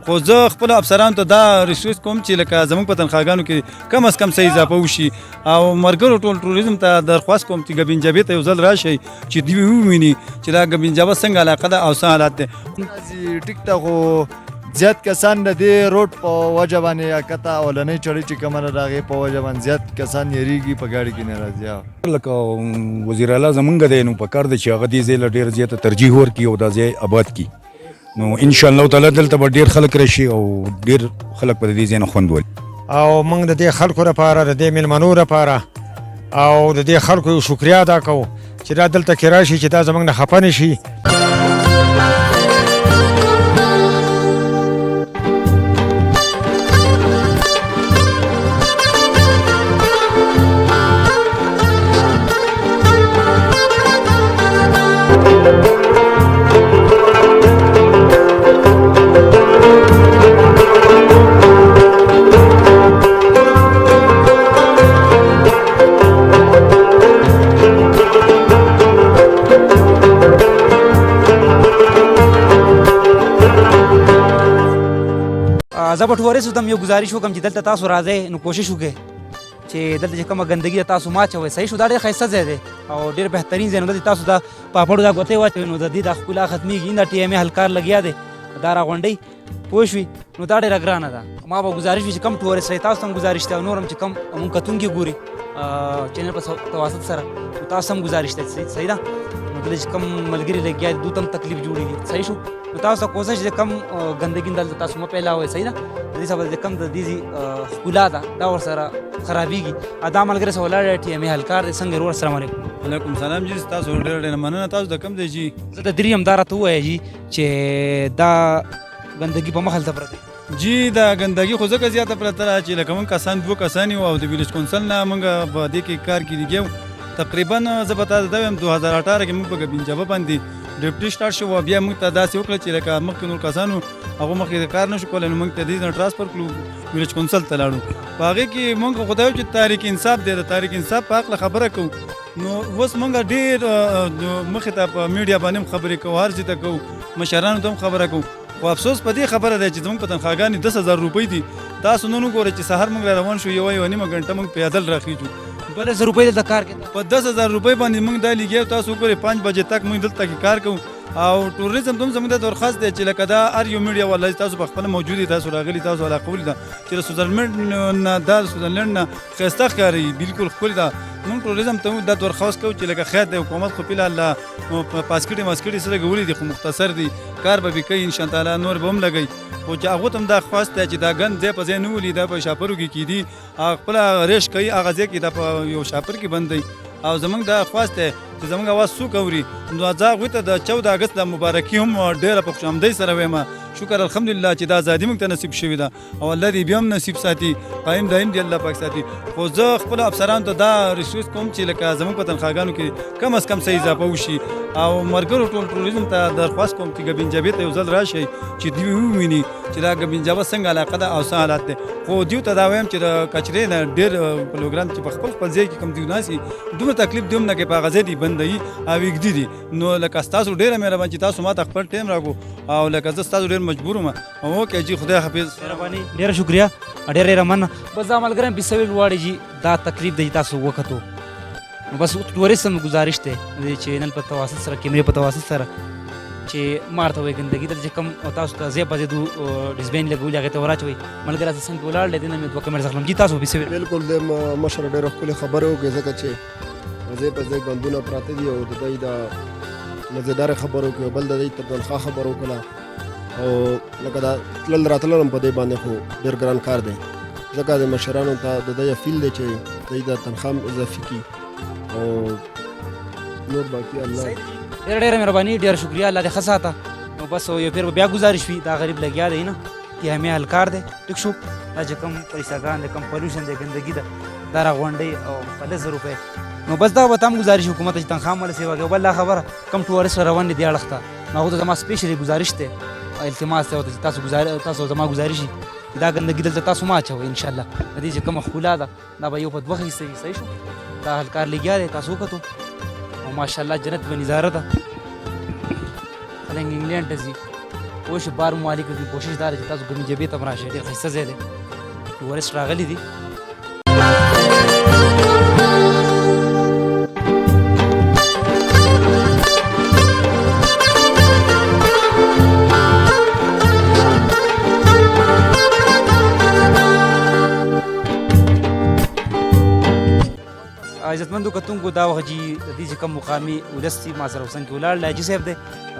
خو زه خپل افسرانو ته دا ریکویسټ کوم چې لکه زموږ په تنخواګانو کې کم از کم څه اضافه وشي او ملګرو ټول ټوریزم ته درخواست کوم چې ګبین جبې ته یو ځل راشئ چې دوی وویني چې دا ګبین جبه څنګه علاقه ده او څه حالات دی. ټیک ته خو زیات کسان د دې روډ په وجه باندې کته اولنۍ چړې چې کومه ده د هغې په وجه باندې زیات کسان یېرېږي په ګاډي کې نه راځي. لکه وزیر اعلی زمونږ دی نو پکار دی چې هغه دې ځای له ډېر زیاته ترجیح ورکړي او دا ځای آباد کړي نو انشاءالله تعالی دلته به ډېر خلک راشي او ډېر خلک به د دې ځای نه خوند ولي. او موږ د دې خلکو لپاره د دې مېلمنو لپاره او د دې خلکو یو شکریا ادا کوو چې دا دلته کې راشي چې دا زموږ نه خفه نه شي. زه به ټوریستو ته یو ګزارش وکړم چې دلته تاسو راځئ نو کوشش وکړئ چې دلته چې کومه ګندګي ده تاسو ما اچوئ. صحیح شو دا ډېر ښایسته ځای دی او ډېر بهترین ځای نو دلته تاسو دا پاپړو دا ګوتې واچوئ نو د دې دا ښکلا ختمېږي. دا ټي ایم ای هلکار لګیا دی دا راغونډئ پوه شوي نو دا ډېره ګرانه ده. ما به ګزارش وي چې کم ټورست دی تاسو ته هم ګزارش دی او نور هم چې کم مونږ کتونکي ګوري چینل په تواسط سره نو تاسو هم ګزارش دی صحیح ده نو دلته چې کم ملګري لګیا دي دوی ته هم تکلیف جوړېږي. صحیح شو نو تاسو ته کوشش چې کم ګندګي دلته تاسو مه پیلاوئ. صحیح ده د دې سبب چې کم د دې ښکلا ده دا ورسره خرابېږي. دا ملګری سره ولاړ دی ټي ایم ای هلکار دی څنګه ورور السلام علیکم. وعلیکم سلام جی تاسو ډېر ډېر مننه. تاسو د کوم ځای جی؟ زه د دریم دا راته ووایه جي چې دا ګندګي په مخ هلته پرته جی دا ګندګي خو ځکه زیاته پرته ده چې لکه موږ کسان دوه کسان یو او د ویلیج کونسل نه موږ په دې کې کار کې لګیو تقریبا زه به تاسو ته وایم 2018 کې موږ په ګبین جبه باندې ډیپټي سټارټ شو او بیا موږ ته داسې وکړه چې لکه مخکې نور کسانو هغه مخکې کار نه شو کولی نو موږ ته دې نه ټرانسفر کړو ویلیج کونسل ته لاړو. په هغې کې موږ خو دا وایو چې تحریک انصاف دی د تحریک انصاف په هکله خبره کوو نو اوس موږ ډېر مخې ته په میډیا باندې هم خبرې کوو هر ځای ته کوو مشرانو ته هم خبره کوو خو افسوس په دې خبره دی چې زموږ په تنخواګانې 10,000 روپۍ دي. تاسو نن وګورئ چې سهار موږ را روان شو یوه نیمه ګنټه موږ پیدل راخیږو 12,000 روپۍ دلته کار کوي په 10,000 روپۍ باندې موږ دا لګیو. تاسو وګورئ 5 بجې تک موږ دلته کې کار کوو او ټوریزم ته هم زموږ د درخواست دی چې لکه دا هر یو میډیا والا تاسو په خپله موجود دي تاسو راغلي تاسو علاقه ولیده چې د سویزرلینډ نه دا سویزرلینډ نه ښایسته ښکاري بالکل ښکلي ده. موږ ټوریزم ته دا درخواست کوو چې لکه خیر دی حکومت خو فیلحال پاسکټې ماسکټې سره لګولي دي خو مختصر دي کار به کوي انشاءالله نور به هم لګوي خو چې هغو ته هم دا خواست دی چې دا ګند ځای په ځای نه ولي دا په شاپرو کې کیدي خپله ریش کوي هغه ځای کې دا په یو شاپر کې بند دی او زموږ دا خواست دی چې زموږ اواز څوک اوري نو زه هغوی ته د 14 اګست د مبارکي هم ډېره په خوشامدۍ سره وایم شکر الحمدلله چې دا ازادي موږ ته نصیب شوې ده او الله دې بیا هم نصیب ساتي قایم دایم دې الله پاک ساتي. خو زه خپلو افسرانو ته دا ریکویسټ کوم چې لکه زموږ په تنخواګانو کې کم از کم څه اضافه وشي او ملګرو ټول ټوریزم ته درخواست کوم چې ګبین جبې ته یو ځل راشئ چې دوی وویني چې دا ګبین جبه څنګه علاقه ده او څه حالات دی. خو دوی ته دا وایم چې د کچرې نه ډېر پروګرام چې په خپل خپل ځای کې کوم دوی ناسي دومره تکلیف دوی هم نه کوي په هغه ځای دي بندوي او یږدي دي نو لکه ستاسو ډېره مهرباني چې تاسو ما ته خپل ټایم راکړو او لکه زه ستاسو ډېر مجبور یم اوکې جی خدای حافظ. مهرباني ډېره شکریه ډېره مننه. بس دا ملګری هم پیسوي غواړي جي دا تکلیف دی تاسو وکتو نو بس ټوریست هم ګزارش دی د چینل په تواسط سره کیمرې په تواسط سره چې ما ورته وایي ګندګي دلته چې کوم تاسو ته ځای په ځای ډسبین لګولي هغې ته ور اچوئ. ملګری زه څنګه ولاړ دی دې نه مې 2 کمنټس اخلم. جي تاسو پیسوي بالکل د مشر ډېره ښکلې خبرې وکړې ځکه چې ځای په ځای ګندونه پراته دي او د دوی د مزېدارې خبرې وکړې بل د دوی تر تنخوا خبره وکړه او لکه دا تلل راتلل هم په دې باندې خو ډېر ګران کار دی ځکه د مشرانو ته د دوی فیل دی چې دوی د تنخوا هم اضافي کړي او نور باقي الله ډېره مهرباني ډېره شکریه الله دې ښه ساته. نو بس یو پیر به بیا ګزارش وي دا غریب لګیا دی نه ټي ایم ای هلکار دی ټیک شو دا چې کوم پیساګان دی کوم پولیوشن دی ګندګي ده دا راغونډئ او په 10,000 روپۍ نو بس دا به ته هم ګزارش حکومت ته چې تنخوا هم ورسې وکړي. بل دا خبره کم ټورست روان دي دې اړخ ته نو هغو ته زما سپیشلي ګزارش دی التماس دی ورته چې تاسو زما ګزارش وي چې دا ګندګي دلته تاسو مه اچوئ انشاءالله د دې چې کومه ښکلا ده دا به یو په 2 حصه وي. صحیح شو دا هلکار لګیا دی تاسو وکتو او ماشاءالله جنت به نظاره ده خلک انګلینډ ته ځي کوشش بار مالک دې کوشش دار چې تاسو ګمې جبې تم راشئ ډېر ښایسته ځای دی ټورسټ راغلي دي عزتمندو کتونکو دا وخت چې د دې چې کوم مقامي ولس دي ما سره حسین کې ولاړ دی حاجي صاحب دی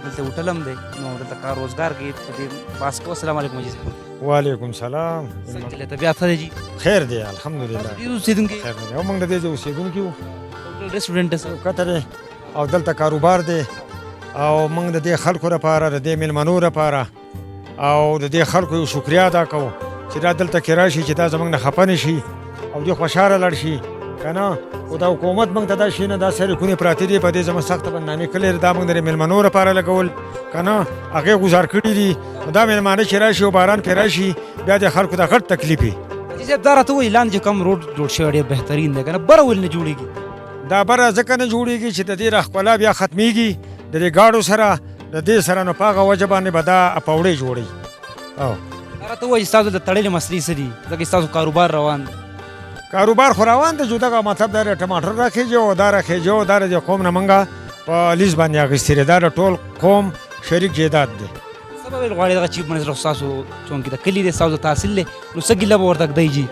دلته هوټل هم دی نو دلته کار روزګار کوي په دې باس کو السلام علیکم حاجي صاحب وعلیکم سلام څنګه چلې طبیعت ښه دی جی خیر دی الحمدلله دې اوسېدونکي خیر دی او موږ د دې اوسېدونکي یو ریسټورنټ سره کتره او دلته کاروبار دی او موږ د دې خلکو لپاره د دې میلمنو لپاره او د دې خلکو یو شکریا ادا کوو چې دا دلته کې راشي چې دا زموږ نه خفه نه شي او دوی خوشحاله لاړ شي که نه او دا حکومت موږ ته دا شي نه دا سرکونې پراته دي په دې زموږ سخته بدنامي کړې دا موږ د میلمنو لپاره لګول که نه هغې ګزار کړي دي نو دا میلمانه چې راشي او باران پرې راشي بیا د خلکو ته غټ تکلیف وي حاجي صاحب دا راته وایي لاندې چې کوم روډ جوړ شوی ډېر بهترین دی که نه بره ولې نه جوړېږي دا بره ځکه نه جوړېږي چې د دې راښکلا بیا ختمېږي د دې ګاډو سره د دې سره نو په هغه وجه باندې به دا پوړې جوړوي او دا راته وایي چې ستاسو د تړلې مسلې څه دي ځکه ستاسو کاروبار روان دی کاروبار خو روان دی جو دغه مطلب دا ټماټر راخېږي او دا راخېږي او دا د قوم نه موږ په لیز باندې اخیستې دی دا د ټول قوم شریک جیداد دی څه به ویل غواړې دغه چیف منسټر خو ستاسو چونکې د کلي دی ستاسو تحصیل دی نو څه ګیله به ورته ږدئ جي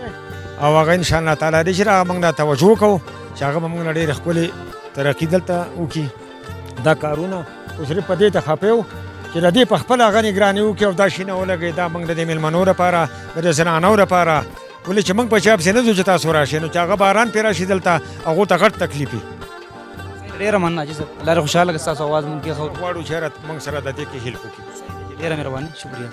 او هغه انشاءالله تعالی دی چې هغه موږ ته توجه کوو چې هغه به موږ نه ډېرې ښکلې ترقي دلته وکړي دا کارونه خو صرف په دې ته خفه یو چې د دې په خپله هغه نګراني وکړي او دا شي نه ولګوي دا موږ د دې میلمنو لپاره د دې زنانو لپاره ولې چې موږ په چا پسې نه ځو چې تاسو راشئ نو چې هغه باران پرې راشي دلته هغو ته غټ تکلیف وي ډېره مننه حاجي صاحب الله دې خوشحاله کړي ستاسو اواز مونږ کېښود غواړو چې هره موږ سره د دې کې هیلپ وکړي ډېره مهرباني شکریه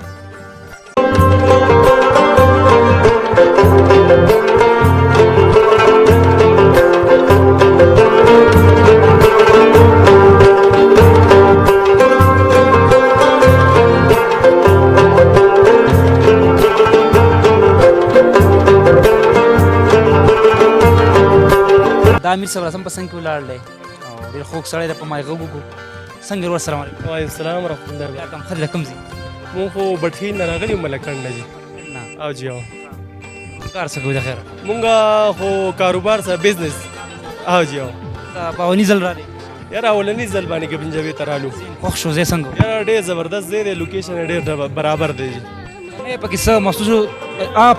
دا امیر صاحب راسم په څنګ کې ولاړ دی او ډېر خوږ سړی دی په ما یې غږ وکړو څنګه ورور السلام علیکم وعلیکم السلام ورحمۃ اللہ دا کم ښه دی د کوم ځای مونږ خو بټخیل نه راغلي یو ملکڼ نه جي نه او جی او کار څه کوي د خیره مونږ خو کاروبار سره بزنس او جی او دا په اولني ځل راغلی یاره اولني ځل باندې کې پنجابي ته رالو خوښ شو ځای څنګه و؟ یاره ډېر زبردست ځای دی لوکیشن یې ډېر برابر دی جي نه پکې څه مخصوص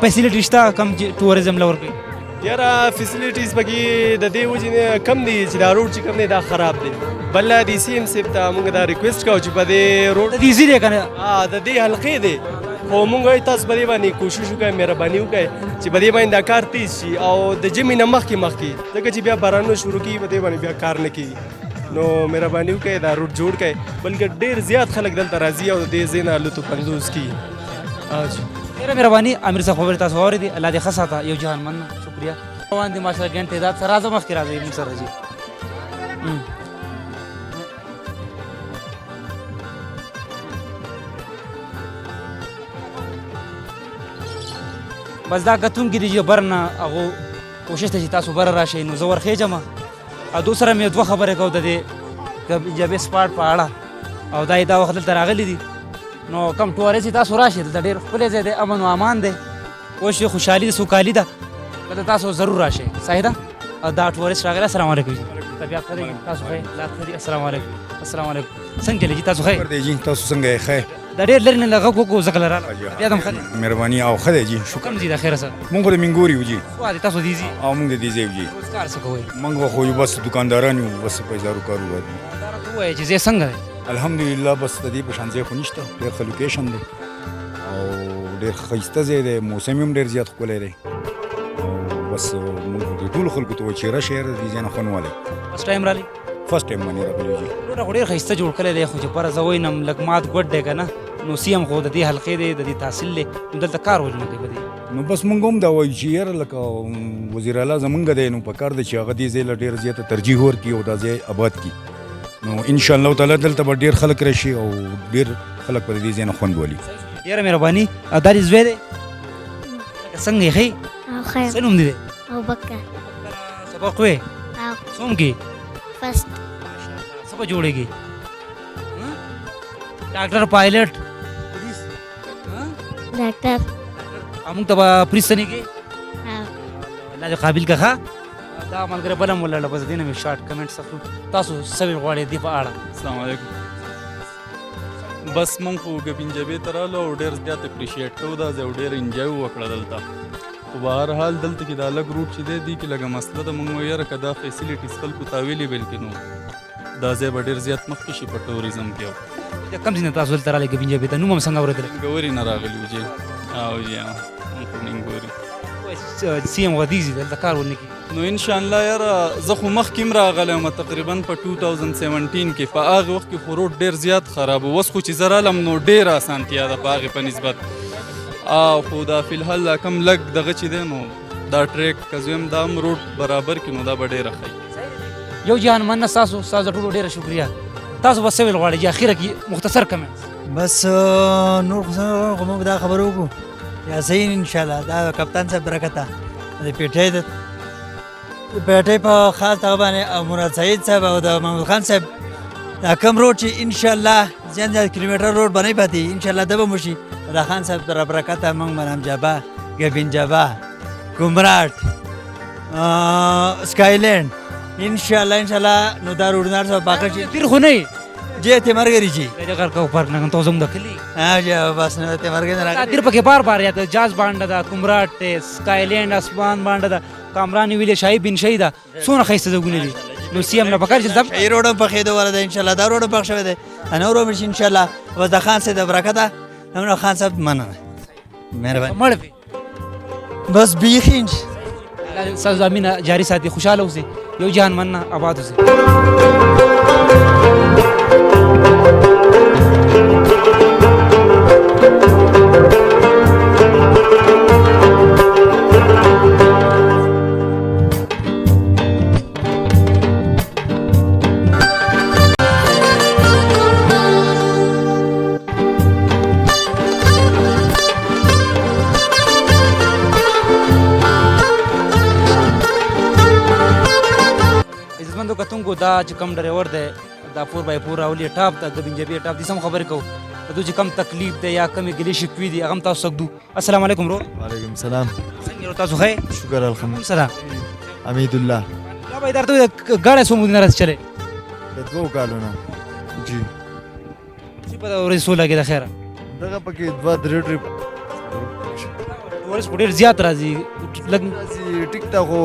فیسیلیټي شته کم چې ټوریزم له ورکوي یاره فیسیلیټیز پکې د دې وجې نه کم دي چې دا روډ چې کوم دی دا خراب دی بل دی سی ایم صاحب ته مونږ دا ریکویسټ کوو چې په دې روډ د دې ایزي دی که نه د دې حلقې دی خو مونږ وایو تاسو په دې باندې کوشش وکړئ مهرباني وکړئ چې په دې باندې دا کار تیز شي او د ژمي نه مخکې ځکه چې بیا بارانونه شروع کېږي په دې باندې بیا کار نه کېږي نو مهرباني وکړئ دا روډ جوړ کړئ بلکې ډېر زیات خلک دلته راځي او د دې ځای نه لطف اندوز کېږي ډېره مهرباني امیر صاحب خبرې تاسو واورېدې الله دې ښه ساته یو جهان مننه شکریه روان دي ماشاءالله ګڼ تعداد سره راځه مخکې راځئ موږ سره راځي بس دا کتونکي دي چې بر نه هغو کوشش ته چې تاسو بره راشئ نو زه ورخېږم او دو سره مې دوه خبرې کوو د دې جبې سپاټ په اړه او دا یې دا وخت دلته راغلي دي نو کم ټوریست چې تاسو راشئ دلته ډېر ښکلی ځای دی امن و امان دی اوس چې خوشحالي ده سوکالي ده بلته تاسو ضرور راشئ صحیح ده او دا ټوریست راغلی السلام علیکم طبیعت ښه دی تاسو ښه لار ښه دي السلام علیکم السلام علیکم څنګه چلې جي تاسو ښه خبر دی جی تاسو څنګه یې ښه دا ډېر لرې نه غږ وکړو ځکه له راغله طبیعت هم ښه دی مهرباني او ښه دی جی شکر کوم ځای د خیره سره مونږ خو د مینګور یو جی وا دي تاسو دې ځي او مونږ د دې ځای یو جی روزګار څه کوئ مونږ خو یو بس دکانداران یو بس پیسارو کاروبار دی دا راته ووایه چې ځای څنګه دی الحمدلله بس د دې په شان ځای خو نشته ډېر ښه لوکیشن دی او ډېر ښایسته ځای دی موسم هم ډېر زیات ښکلی دی او بس مونږ د ټولو خلکو ته وایو چې راشئ د دې ځای نه خوند والی فسټ ټایم رالي فرست ټایم باندې راغلی جی ډېر خو ډېر ښایسته جوړ کړی دی خو چې پره زه وینم لږ مات ګوډ دی که نه نو سیم خو د دې حلقې دی د دې تحصیل دی نو دلته کار ولې نه کوي په دې نو بس مونږ هم دا وایو چې یاره لکه وزیر اعلی زمونږ دی نو پکار دی چې هغه دې ځای له ډېر زیاته ترجیح ورکړي او دا ځای آباد کړي نو انشاءالله تعالی دلته به ډېر خلک راشي او ډېر خلک به د دې ځای نه خوند ولي ډېره مهرباني او دا دې زوی دی لکه څنګه یې ښایي خیر څه نوم دی دی ابوبکر سبق وې او څوم کې فرست څه به جوړېږي ډاکټر پایلټ ډاکټر موږ ته به پریستنې کې ها الله دې قابل که ښه دا ملګری بله مو لړله بس دې نه مې شارټ کمنټ اخلو تاسو څه ویل غواړئ دې په اړه السلام علیکم بس مونږ خو ګبین جبې ته رالو او ډېر زیات اپریشیټ کوو دا ځای او ډېر انجوای وکړه دلته خو به هر حال دلته کې دا لږ روټ چې دی دې کې لږه مسله ده مونږ وایو یاره که دا فیسیلیټیز خلکو ته اویلیبل کړي نو دا ځای به ډېر زیات مخکې شي په ټوریزم کې کم ځای نه تاسو دلته راغلئ ګبین جبې ته نوم هم څنګه اورېدلی ګوري نه راغلي وو جی او جی مونږ خو نینګوري سی ام غدیزي دلته کار ولنه کوي نو انشاءالله یاره زه خو مخکې هم راغلی یم تقریبا په 2017 کې په هغې وخت کې خو روډ ډېر زیات خراب و اوس خو چې زه رالم نو ډېره اسانتیا ده په هغې په نسبت خو دا فی الحال دا کم لږ دغه چې دی نو دا ټریک که زه هم دا هم روډ برابر کړي نو دا به ډېره ښه یو جهان مننه ستاسو ستاسو د ټولو ډېره شکریه تاسو به څه ویل غواړئ چې اخره کې مختصر کمنټ بس نور خو موږ دا خبرو وکړو یا صحیح ان شاء الله دا کپتان صاحب برکته د پیټۍ د پیټۍ په خاص هغه باندې مراد سعید صاحب او د محمود خان صاحب دا کم روډ چې ان شاء الله زیات کیلومتر روډ باندې پاتې ان شاء الله دبه مشي دا خان صاحب در برکته موږ منم جبا ګبین جبا کومراټ سکایلند ان شاء الله نو دا روډنار صاحب باقی تیر خو نه جه ته مرګري جی دا کار کو پر نه ته زوم دکلی ها جه بس نه ته مرګ نه راځي تیر پکې بار یا ته جاز باندې دا کومراټ سکایلند اسمان باندې دا کامرانی ویلې شاهي بن شهیدا سونه خيسته زګونه دي نو سیم نه پکار چې زب ای روډ په خېدو ولدا ان شاء الله دا روډ په شوه ده انا ورو مش ان شاء الله و دا خان صاحب برکته نو خان صاحب مننه مهرباني مړ بس بیخینج ساز امینه جاری ساتي خوشاله اوسئ یو جهان مننه آباد اوسئ عزتمندو کتونکو دا چې کوم ډرایور دی دا 4x4 راولي ټاپ د ګبین جبې ټاپ دي سم خبرې کوو د دوی چې کم تکلیف دی یا کمې ګلې شکوې دي هغه هم تاسو سکدو السلام علیکم ورور وعلیکم السلام څنګه یو تاسو ښه شکر الحمدلله سلام حمید الله دا به درته ګاډی څو مودې نه راځي چلې د 2 کالونو جی چې په ورځ سو لګي د خیره دغه پکې 2-3 ټریپ ورځ ډېر زیات راځي لګ ټیک ته خو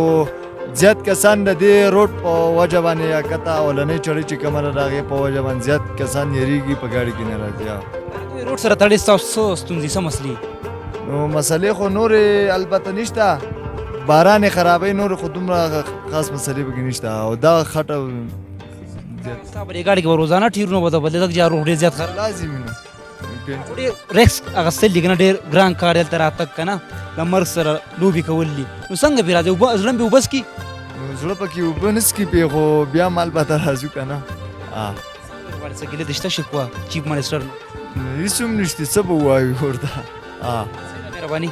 زیات کسان د دې روډ په وجه باندې یا کته اولنۍ چړې چې کومه ده د هغې په وجه باندې زیات کسان یېرېږي په ګاډي کې نه راځي روډ سره تړلې ستاسو څه ستونزې څه مسلې نو مسلې خو نورې البته نشته باران یې خرابوي نورې خو دومره خاص مسلې پکې نشته او دا خټه ستا په دې ګاډي کې به روزانه ټیرونه به د بلې دغه روډ ډېر زیات خراب لازمي نو ډېر ریسک اخیستل دي که نه ډېر ګران کار دلته راتګ که نه د مرګ سره لوبې کول دي نو څنګه پرې راځي زړه مې اوبه څکي نو زړه پکې اوبه نه څکي پې خو بیا هم البته راځو که نه څه ګیله دې شته شکوه چیف منسټر هېڅ هم نشته څه به ووایو ورته مهرباني